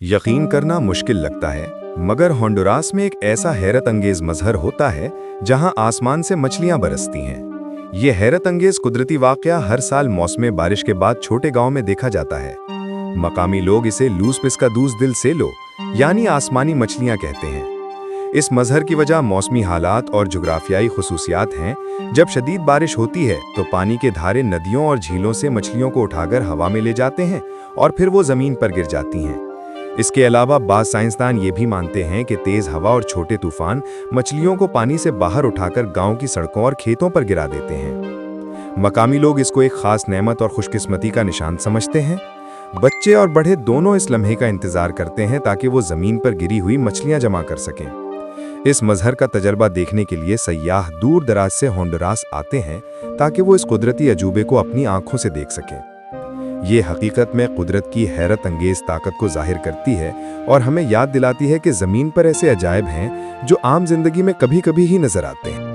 यकीन करना मुश्किल लगता है, मगर होंडुरास में एक ऐसा हैरत अंगेज मजहर होता है जहां आसमान से मछलियां बरसती हैं। ये हैरत अंगेज कुदरती वाकया हर साल मौसम बारिश के बाद छोटे गांव में देखा जाता है। मकामी लोग इसे लूस पिस्कादूस दिल सेलो यानी आसमानी मछलियां कहते हैं। इस मजहर की वजह मौसमी हालात और जुग्राफियाई खुसूसियात हैं। जब शदीद बारिश होती है तो पानी के धारे नदियों और झीलों से मछलियों को उठाकर हवा में ले जाते हैं और फिर वो जमीन पर गिर जाती हैं। इसके अलावा बाज़ साइंसदान ये भी मानते हैं कि तेज़ हवा और छोटे तूफान मछलियों को पानी से बाहर उठाकर गांव की सड़कों और खेतों पर गिरा देते हैं। मकामी लोग इसको एक खास नेमत और खुशकिस्मती का निशान समझते हैं। बच्चे और बड़े दोनों इस लम्हे का इंतजार करते हैं ताकि वो ज़मीन पर गिरी हुई मछलियां जमा कर सकें। इस मजहर का तजर्बा देखने के लिए सयाह दूर दराज से होंडुरास आते हैं ताकि वो इस कुदरती अजूबे को अपनी आंखों से देख सकें। ये हकीकत में कुदरत की हैरत अंगेज ताकत को जाहिर करती है और हमें याद दिलाती है कि ज़मीन पर ऐसे अजायब हैं जो आम जिंदगी में कभी कभी ही नजर आते हैं।